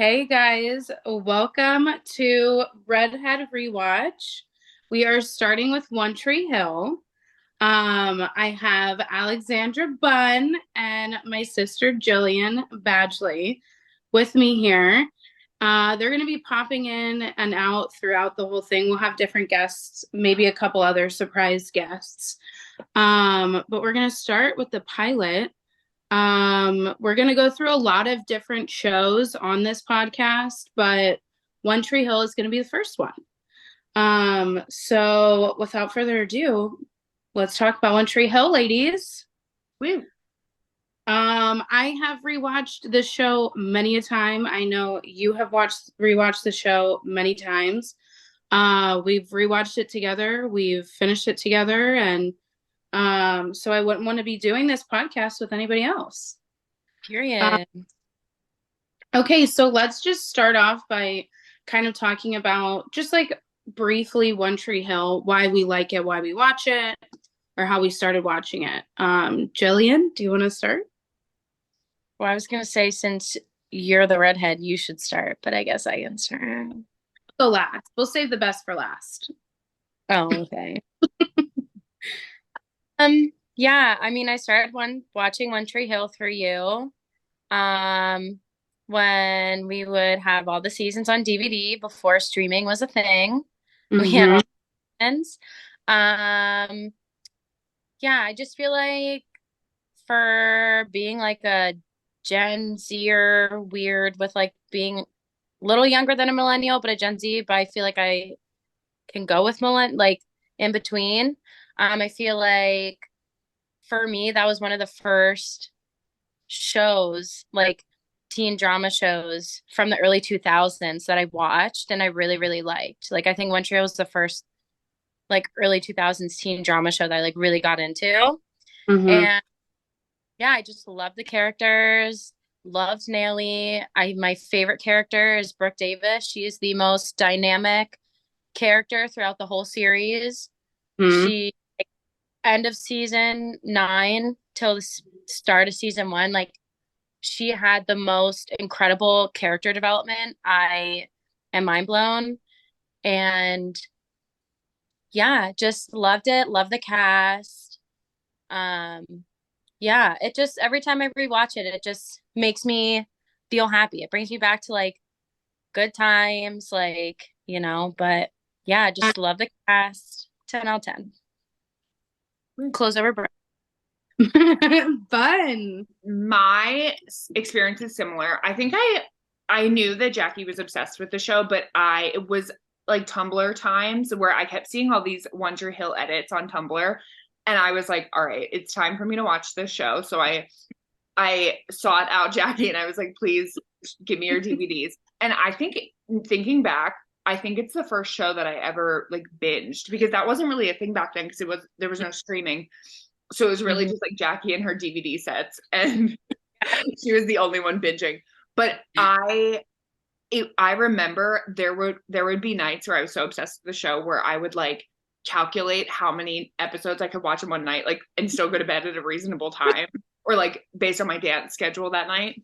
Hey guys, welcome to Redhead Rewatch. We are starting with One Tree Hill. I have Alexandra Bunn and my sister Jillian Badgley with me here. They're going to be popping in and out throughout the whole thing. We'll have different guests, maybe a couple other surprise guests. But we're going to start with the pilot. We're going to go through a lot of different shows on this podcast, but One Tree Hill is going to be the first one. So without further ado, let's talk about One Tree Hill, ladies. Woo. I have rewatched this show many a time. I know you have rewatched the show many times. We've rewatched it together. We've finished it together, and so I wouldn't want to be doing this podcast with anybody else. Period. Okay, so let's just start off by kind of talking about just like briefly One Tree Hill, why we like it, why we watch it, or how we started watching it. Jillian, do you want to start? Well, I was gonna say since you're the redhead, you should start, but I guess I can start. Go last. We'll save the best for last. Oh, okay. Yeah, I mean, I started watching One Tree Hill through you. Um, when we would have all the seasons on DVD before streaming was a thing. We had Mm-hmm. all the ends. Um, yeah, I just feel like for being like a Gen Zer weird with like being a little younger than a millennial, but a Gen Z, but I feel like I can go with like in between. I feel like for me, that was one of the first shows, like teen drama shows from the early 2000s that I watched and I really, really liked. Like, I think One Tree Hill was the first like early 2000s teen drama show that I like really got into. Mm-hmm. And yeah, I just love the characters. Loved Nellie. My favorite character is Brooke Davis. She is the most dynamic character throughout the whole series. Mm-hmm. She end of season 9 till the start of season 1, like she had the most incredible character development. I am mind blown. And yeah, just loved it. Love the cast. Um, yeah, it just every time I rewatch it, it just makes me feel happy. It brings me back to like good times, like, but yeah, just love the cast. 10 out of 10. Close over breath. Fun. My experience is similar. I think I knew that Jackie was obsessed with the show, but it was like Tumblr times where I kept seeing all these One Tree Hill edits on Tumblr, and I was like, all right, it's time for me to watch this show. So I sought out Jackie and I was like, please give me your DVDs. And I think thinking back, I think it's the first show that I ever like binged because that wasn't really a thing back then because there was no streaming. So it was really Mhm. just like Jackie and her DVD sets, and she was the only one binging. But I remember there would be nights where I was so obsessed with the show where I would like calculate how many episodes I could watch in one night, like and still go to bed at a reasonable time, or like based on my dance schedule that night.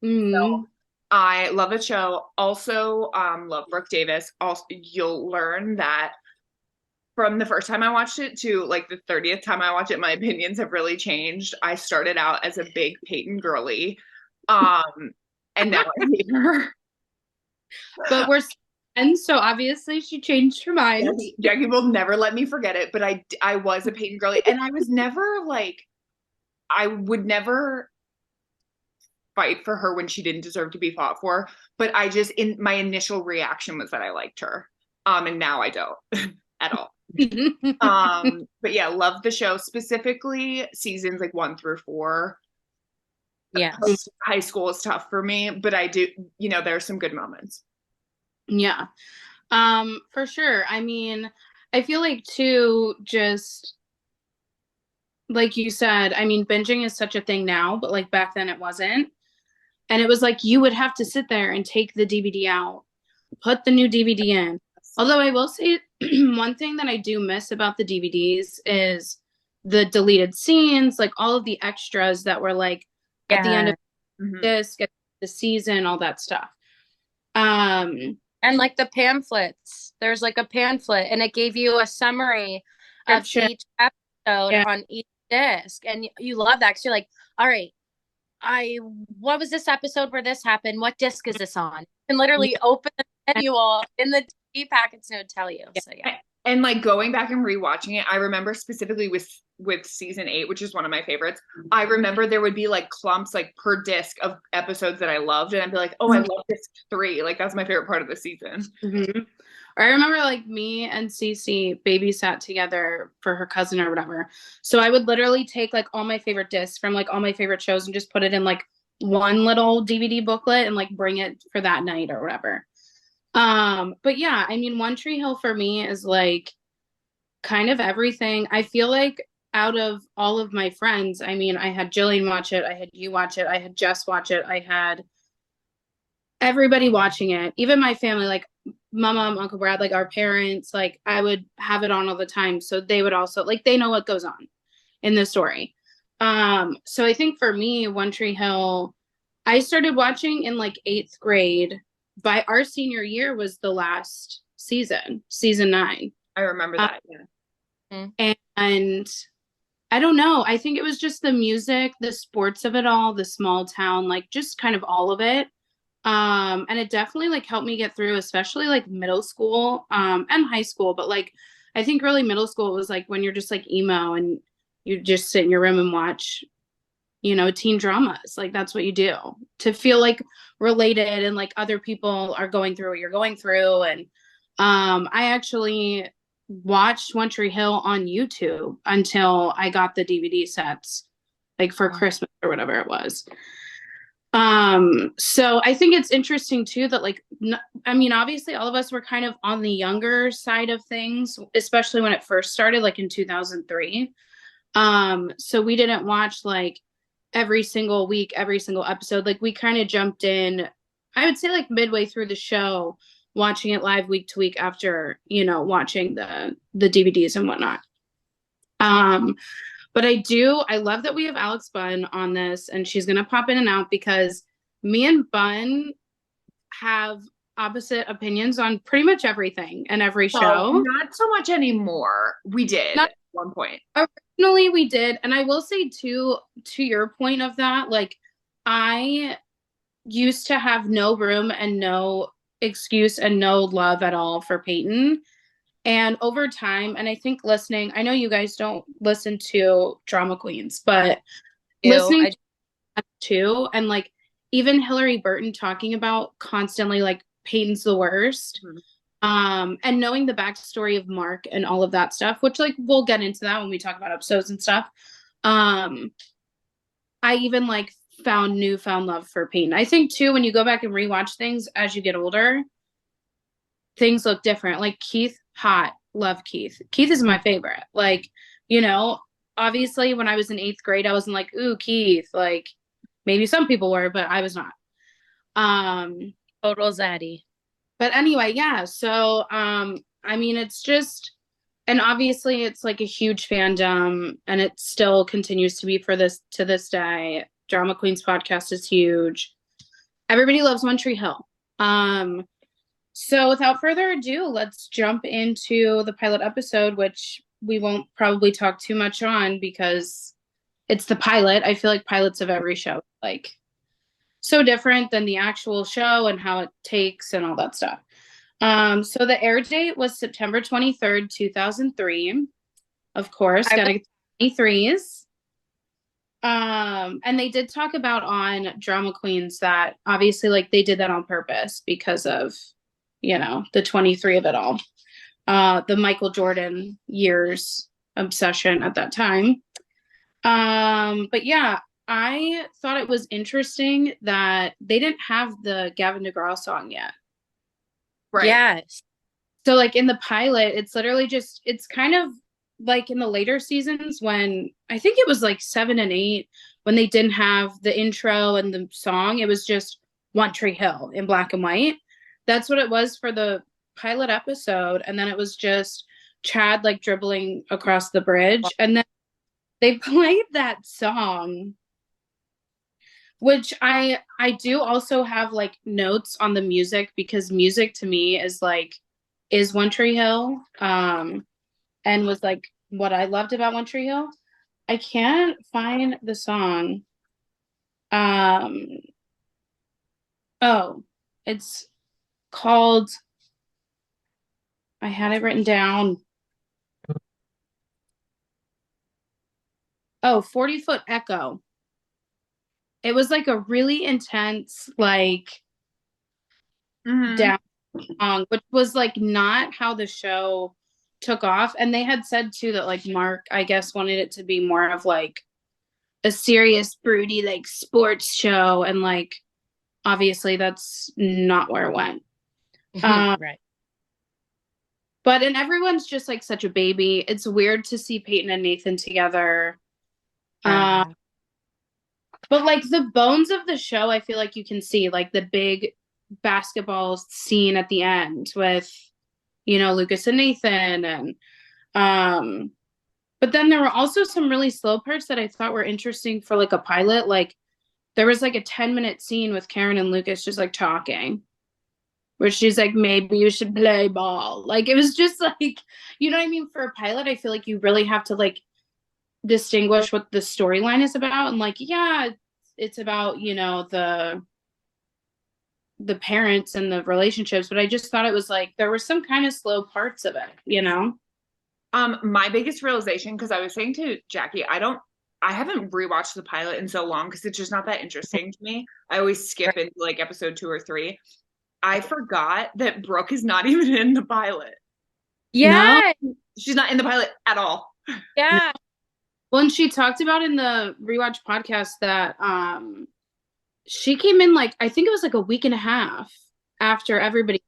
So Mm-hmm. I love the show. Also, love Brooke Davis. Also, you'll learn that from the first time I watched it to like the 30th time I watch it, my opinions have really changed. I started out as a big Peyton girly, um, and now I hate her. But we're friends, so obviously she changed her mind. Jackie will never let me forget it, but I was a Peyton girly, and I was never like I would never fight for her when she didn't deserve to be fought for. But I just in my initial reaction was that I liked her, and now I don't at all. But yeah, love the show, specifically seasons like 1 through 4. Yes. High school is tough for me, but I do, there are some good moments. Yeah. For sure. I mean, I feel like too, just like you said, I mean, binging is such a thing now, but like back then it wasn't. And it was like you would have to sit there and take the DVD out, put the new DVD in. Although I will say one thing that I do miss about the DVDs is the deleted scenes, like all of the extras that were like at the end Yeah. of Mhm. this, get the season, all that stuff. And like the pamphlets, there's like a pamphlet and it gave you a summary of Description. each episode Yeah. on each disc. And you love that because you're like, all right, what was this episode where this happened? What disc is this on? And literally open the manual in the TV packets and it would tell you. So yeah. And like going back and rewatching it, I remember specifically with season 8, which is one of my favorites. I remember there would be like clumps like per disc of episodes that I loved, and I'd be like, "Oh, I love disc 3." Like that's my favorite part of the season. Mm-hmm. Or I remember like me and Cece babysat together for her cousin or whatever. So I would literally take like all my favorite discs from like all my favorite shows and just put it in like one little DVD booklet and like bring it for that night or whatever. But yeah, I mean, One Tree Hill for me is like kind of everything. I feel like out of all of my friends, I mean, I had Jillian watch it, I had you watch it, I had Jess watch it, I had everybody watching it, even my family, like my mom, Uncle Brad, like our parents, like I would have it on all the time. So they would also like they know what goes on in the story. So I think for me, One Tree Hill, I started watching in like 8th grade. By our senior year was the last season 9. I remember that. Yeah. And I don't know. I think it was just the music, the sports of it all, the small town, like just kind of all of it. And it definitely like helped me get through, especially like middle school, and high school. But like, I think really middle school was like when you're just like emo and you just sit in your room and watch, you know, teen dramas. Like that's what you do to feel like related and like other people are going through what you're going through. And I actually watched One Tree Hill on YouTube until I got the DVD sets, like for Christmas or whatever it was. So I think it's interesting too that like, I mean, obviously all of us were kind of on the younger side of things, especially when it first started, like in 2003. So we didn't watch like every single week, every single episode. Like we kind of jumped in, I would say like midway through the show, watching it live week to week after, you know, watching the DVDs and whatnot. But I love that we have Alex Bunn on this, and she's going to pop in and out because me and Bunn have opposite opinions on pretty much everything and every show. Not so much anymore. We did at one point. Originally we did. And I will say too, to your point of that, like I used to have no room and no excuse and no love at all for Peyton. And over time, and I think listening, I know you guys don't listen to Drama Queens, but listening to, and like even Hillary Burton talking about constantly like Peyton's the worst. And knowing the backstory of Mark and all of that stuff, which like we'll get into that when we talk about episodes and stuff. I even like found newfound love for Peyton. I think too, when you go back and rewatch things as you get older, things look different. Like Keith, hot, love Keith. Keith is my favorite. Like, you know, obviously when I was in 8th grade, I wasn't like, ooh, Keith. Like maybe some people were, but I was not. Total zaddy. But anyway, yeah. So I mean it's just, and obviously it's like a huge fandom and it still continues to be for this to this day. Drama Queens podcast is huge. Everybody loves One Tree Hill. So without further ado, let's jump into the pilot episode, which we won't probably talk too much on because it's the pilot. I feel like pilots of every show, like so different than the actual show and how it takes and all that stuff. So the air date was September 23rd, 2003. Of course, gotta get 23s. And they did talk about on Drama Queens that obviously like they did that on purpose because of, you know, the 23 of it all. The Michael Jordan years obsession at that time. But yeah, I thought it was interesting that they didn't have the Gavin DeGraw song yet. Right. Yes. So like in the pilot, it's literally just, it's kind of like in the later seasons when I think it was like 7 and 8, when they didn't have the intro and the song, it was just One Tree Hill in black and white. That's what it was for the pilot episode. And then it was just Chad like dribbling across the bridge. And then they played that song Which I do also have like notes on the music, because music to me is One Tree Hill, and was like what I loved about One Tree Hill. I can't find the song. Um, oh, it's called, I had it written down. Oh, 40-Foot Echo. It was like a really intense, like down song, which was like not how the show took off. And they had said too that like Mark, I guess, wanted it to be more of like a serious, broody, like sports show. And like obviously that's not where it went. Right. But and everyone's just like such a baby. It's weird to see Peyton and Nathan together. But like the bones of the show, I feel like you can see like the big basketball scene at the end with, you know, Lucas and Nathan, and but then there were also some really slow parts that I thought were interesting for like a pilot. Like there was like a 10-minute scene with Karen and Lucas just like talking, where she's like, maybe you should play ball. Like it was just like, you know what I mean? For a pilot, I feel like you really have to like distinguish what the storyline is about. And like, yeah, it's about, you know, the parents and the relationships, but I just thought it was like there were some kind of slow parts of it, you know? My biggest realization, because I was saying to Jackie, I haven't rewatched the pilot in so long because it's just not that interesting to me. I always skip into like episode 2 or 3. I forgot that Brooke is not even in the pilot. Yeah. No? She's not in the pilot at all. Yeah. Well, and she talked about in the rewatch podcast that she came in like, I think it was like a week and a half after everybody,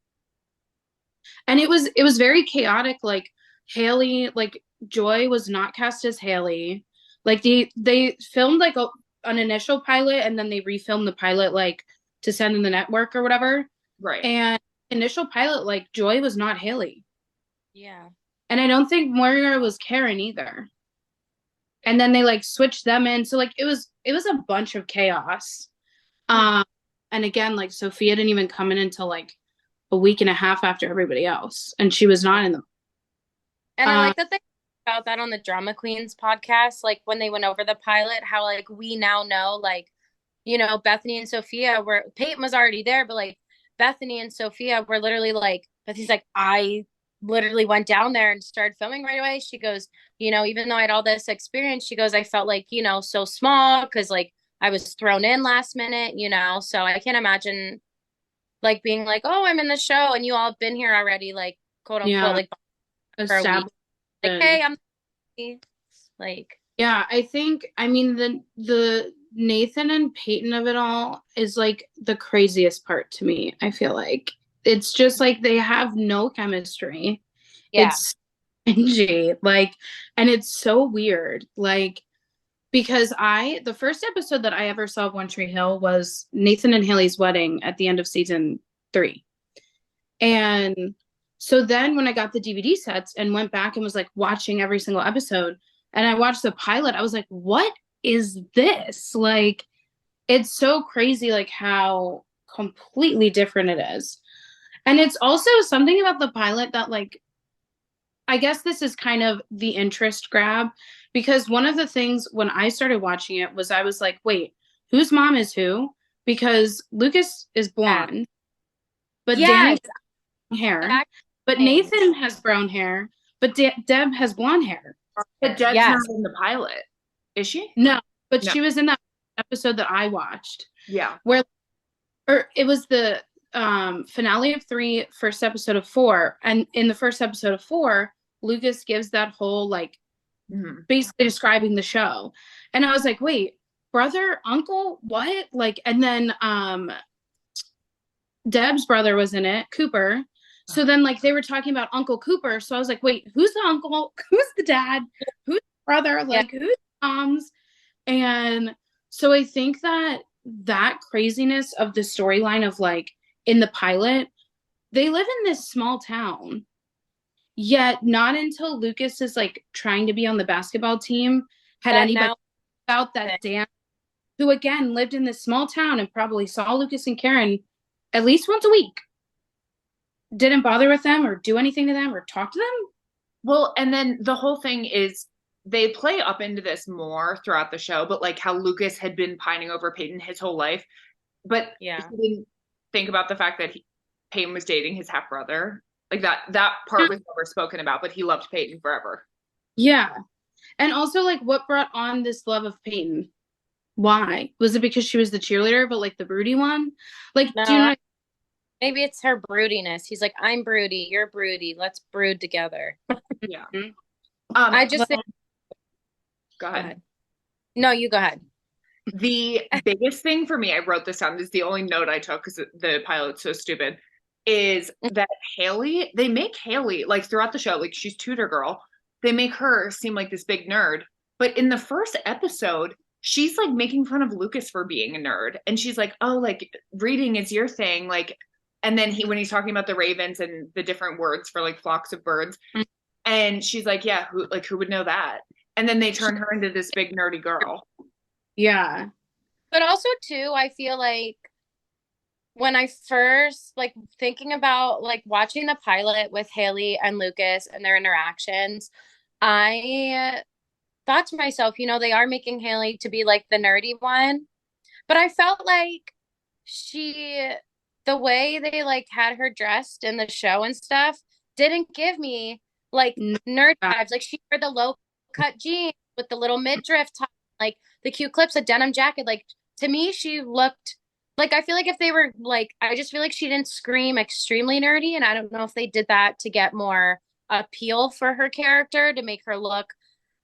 and it was very chaotic. Like Haley, like Joy was not cast as Haley. Like they filmed like an initial pilot, and then they refilmed the pilot like to send in the network or whatever. Right. And initial pilot, like Joy was not Haley. Yeah. And I don't think Moira was Karen either. And then they like switched them in. So like it was a bunch of chaos. And again, like Sophia didn't even come in until like a week and a half after everybody else, and she was not in them. And I like that they about that on the Drama Queens podcast, like when they went over the pilot, how like we now know, like, you know, Bethany and Sophia were, Peyton was already there, but like Bethany and Sophia were literally like, Bethany's like, I literally went down there and started filming right away. She goes, you know, even though I had all this experience, she goes, I felt like, you know, so small because like I was thrown in last minute, you know, so I can't imagine like being like, oh, I'm in the show and you all have been here already, like quote unquote, Yeah, like for a week. Like, hey, I'm like, yeah, I think, I mean, the Nathan and Peyton of it all is like the craziest part to me. I feel like it's just like they have no chemistry. yeah. It's cringy, like, and it's so weird, like, because the first episode that I ever saw of One Tree Hill was Nathan and Haley's wedding at the end of season 3. And so then when I got the DVD sets and went back and was like watching every single episode, and I watched the pilot, I was like, what is this? Like, it's so crazy, like how completely different it is. And it's also something about the pilot that, like, I guess this is kind of the interest grab, because one of the things when I started watching it was I was like, wait, whose mom is who? Because Lucas is blonde, but Danny's hair, but Nathan has brown hair, but Deb has blonde hair. But Deb's not in the pilot, is she? No, but she was in that episode that I watched. Yeah. Or it was the finale of 3, first episode of 4. And in the first episode of 4, Lucas gives that whole like basically describing the show. And I was like, wait, brother, uncle, what? Like, and then Deb's brother was in it, Cooper. So then like they were talking about Uncle Cooper. So I was like, wait, who's the uncle? Who's the dad? Who's the brother? Like, who's mom's? And so I think that craziness of the storyline of like in the pilot, they live in this small town, yet not until Lucas is like trying to be on the basketball team had anybody about that Dan who again lived in this small town and probably saw Lucas and Karen at least once a week, didn't bother with them or do anything to them or talk to them. Well, and then the whole thing is they play up into this more throughout the show, but like how Lucas had been pining over Peyton his whole life, but Yeah. he didn't think about the fact that Peyton was dating his half brother. Like that part was never spoken about, but he loved Peyton forever. Yeah. And also, like, what brought on this love of Peyton? Why? Was it because she was the cheerleader, but like the broody one? Like, No, do you know? maybe it's her broodiness. He's like, I'm broody, you're broody. Let's brood together. Yeah. I just think. Go ahead. No, you go ahead. The biggest thing for me, I wrote this down, this is the only note I took because the pilot's so stupid, is that Haley, they make Haley, like throughout the show, like she's tutor girl, they make her seem like this big nerd. But in the first episode, she's like making fun of Lucas for being a nerd. And she's like, oh, like reading is your thing. Like, and then when he's talking about the ravens and the different words for like flocks of birds, and she's like, yeah, who would know that? And then they turn her into this big nerdy girl. Yeah. But also too, I feel like when I first like thinking about like watching the pilot with Haley and Lucas and their interactions, I thought to myself, you know, they are making Haley to be like the nerdy one, but I felt like the way they like had her dressed in the show and stuff didn't give me like nerd vibes. Like she wore the low cut jeans with the little midriff top, like the cute clips, a denim jacket. Like to me, she looked like, I feel like if they were like, I just feel like she didn't scream extremely nerdy. And I don't know if they did that to get more appeal for her character to make her look.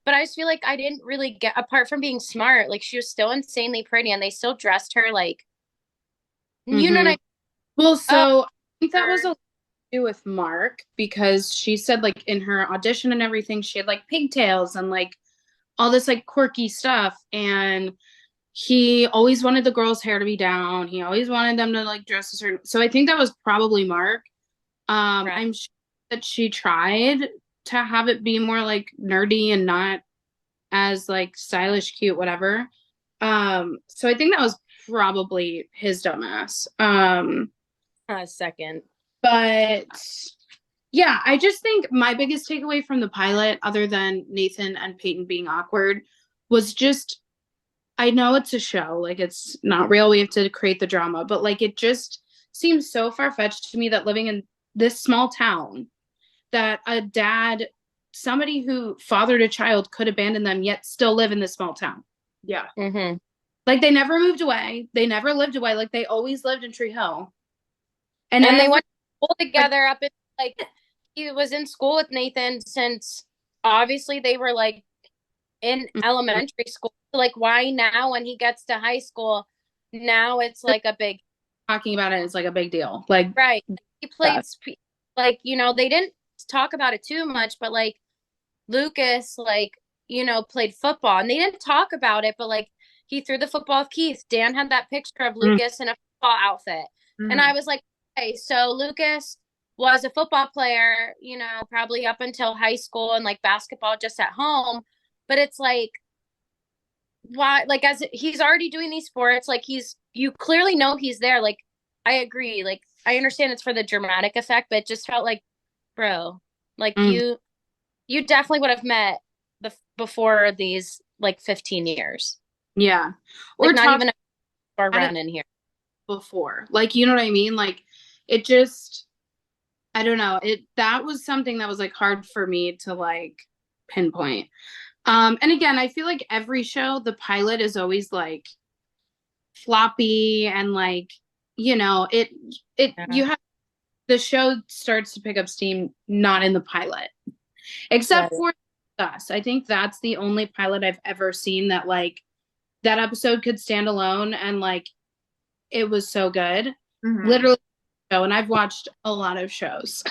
But I just feel like I didn't really get, apart from being smart, like she was still insanely pretty and they still dressed her like, you know what I mean? Well, so I think that was a lot to do with Mark because she said like in her audition and everything, she had like pigtails and like all this like quirky stuff. And he always wanted the girls' hair to be down. He always wanted them to like dress a certain. So I think that was probably Mark. Right. I'm sure that she tried to have it be more like nerdy and not as like stylish, cute, whatever. So I think that was probably his dumbass. A second. But yeah, I just think my biggest takeaway from the pilot, other than Nathan and Peyton being awkward, was just I know it's a show, like it's not real. We have to create the drama, but like it just seems so far-fetched to me that living in this small town, that a dad, somebody who fathered a child could abandon them yet still live in this small town. Yeah. Mm-hmm. Like they never moved away. They never lived away. Like they always lived in Tree Hill. And they went to school together up in like he was in school with Nathan since obviously they were like in elementary school. Like why now when he gets to high school, now it's like a big talking about it is like a big deal. Like right. He plays like, you know, they didn't talk about it too much, but like Lucas, like, you know, played football and they didn't talk about it, but like he threw the football with Keith. Dan had that picture of Lucas in a football outfit. And I was like, okay, so Lucas was a football player, you know, probably up until high school and like basketball just at home. But it's like, why, like, as he's already doing these sports, like, you clearly know he's there. Like, I agree. Like, I understand it's for the dramatic effect, but it just felt like, bro, like, you definitely would have met before these, like, 15 years. Yeah. Or like, not even a run in here. Before. Like, you know what I mean? Like, it just, I don't know. That was something that was, like, hard for me to, like, pinpoint. And again, I feel like every show, the pilot is always, like, floppy and, like, you know, you have, the show starts to pick up steam not in the pilot. Except for Us. I think that's the only pilot I've ever seen that, like, that episode could stand alone and, like, it was so good. Literally. And I've watched a lot of shows.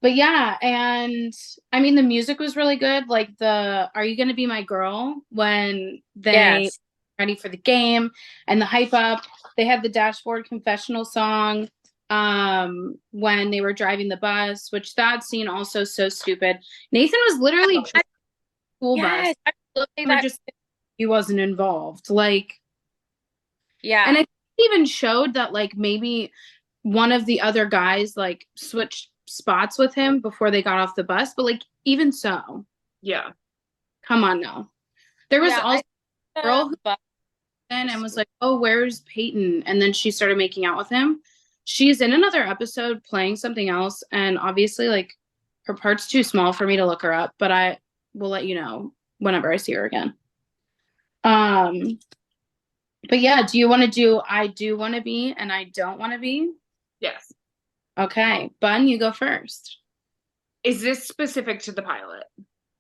But yeah, and I mean the music was really good. Like the Are You Gonna Be My Girl when they ready for the game and the hype up. They had the dashboard confessional song when they were driving the bus, which that scene also so stupid. Nathan was literally driving the school bus. Or just he wasn't involved. Like, yeah. And it even showed that like maybe one of the other guys like switched spots with him before they got off the bus. But like even so, Yeah. come on now. There was also a girl who then and was like, "Oh, where's Peyton?" And then she started making out with him. She's in another episode playing something else, and obviously like her part's too small for me to look her up, but I will let you know whenever I see her again. But yeah, do you want to do I do want to be and I don't want to be? Yes. Okay, Bun, you go first. Is this specific to the pilot?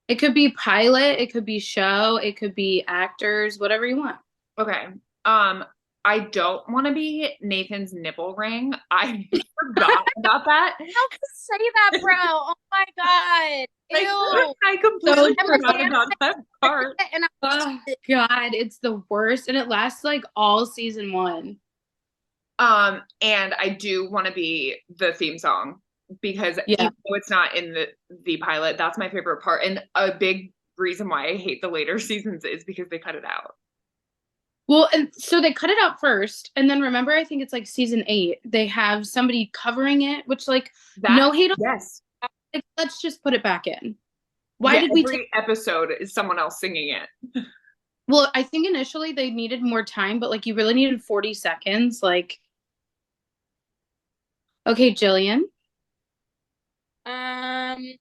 It could be pilot, it could be show, it could be actors, whatever you want. Okay. I don't want to be Nathan's nipple ring. I forgot about that. How to say that, bro? Oh my god. Ew. I completely forgot about that part. Oh god, it's the worst. And it lasts like all season 1. And I do want to be the theme song because even though it's not in the pilot, that's my favorite part. And a big reason why I hate the later seasons is because they cut it out. Well, and so they cut it out first, and then remember, I think it's like season 8. They have somebody covering it, which like no hate on. Yes, like, let's just put it back in. Why did we? Every episode is someone else singing it. Well, I think initially they needed more time, but like you really needed 40 seconds. Like, okay, Jillian. I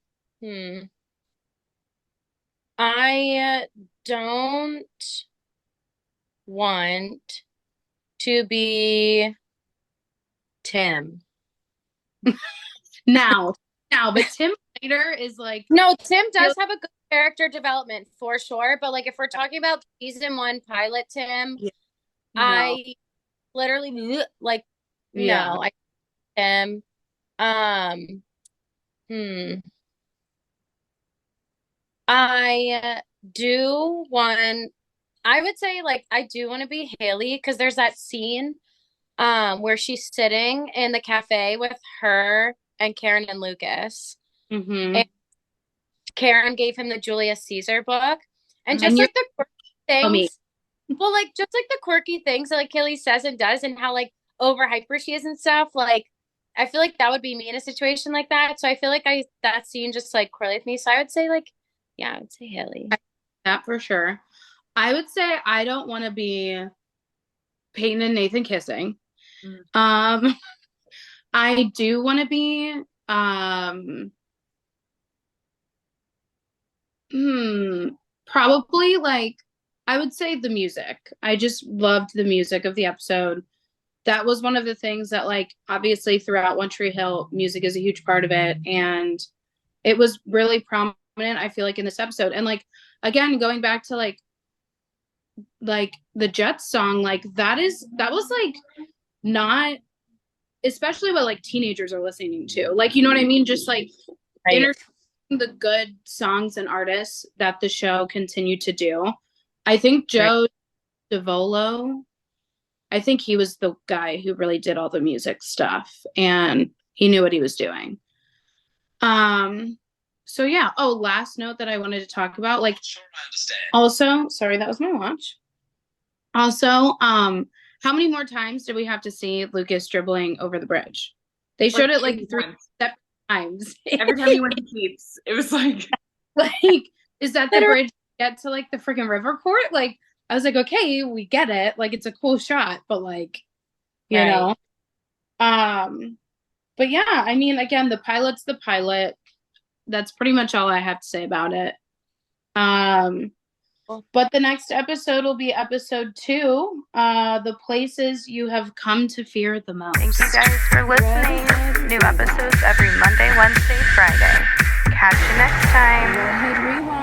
don't want to be Tim. now, but Tim later is like no. Tim does have a good character development for sure, but like if we're talking about season 1 pilot Tim, I literally like no. I Tim. I do want. I would say like I do want to be Haley because there's that scene where she's sitting in the cafe with her and Karen and Lucas. Mm-hmm. And Karen gave him the Julius Caesar book. And just like the quirky things. Well, like just like the quirky things that like Haley says and does and how like over hyper she is and stuff, like I feel like that would be me in a situation like that. So I feel like that scene just like correlates with me. So I would say like, yeah, I would say Haley. That for sure. I would say I don't want to be Peyton and Nathan kissing. I do want to be probably like I would say the music. I just loved the music of the episode. That was one of the things that like obviously throughout One Tree Hill, music is a huge part of it, and it was really prominent, I feel like, in this episode. And like again, going back to like the Jets song, like that was like not especially what like teenagers are listening to, like, you know what I mean, just like the good songs and artists that the show continued to do. I think Joe DeVolo, I think he was the guy who really did all the music stuff and he knew what he was doing. So yeah. Oh, last note that I wanted to talk about, like, also, sorry, that was my watch. Also, how many more times did we have to see Lucas dribbling over the bridge? They showed it like 3 separate times. Every time he went to Keats, it was like, is that the bridge get to like the freaking river court? Like, I was like, okay, we get it. Like, it's a cool shot, but like, you know. But yeah, I mean, again, the pilot's the pilot. That's pretty much all I have to say about it. But the next episode will be episode 2, the places you have come to fear the most. Thank you guys for listening. New episodes every Monday, Wednesday, Friday. Catch you next time.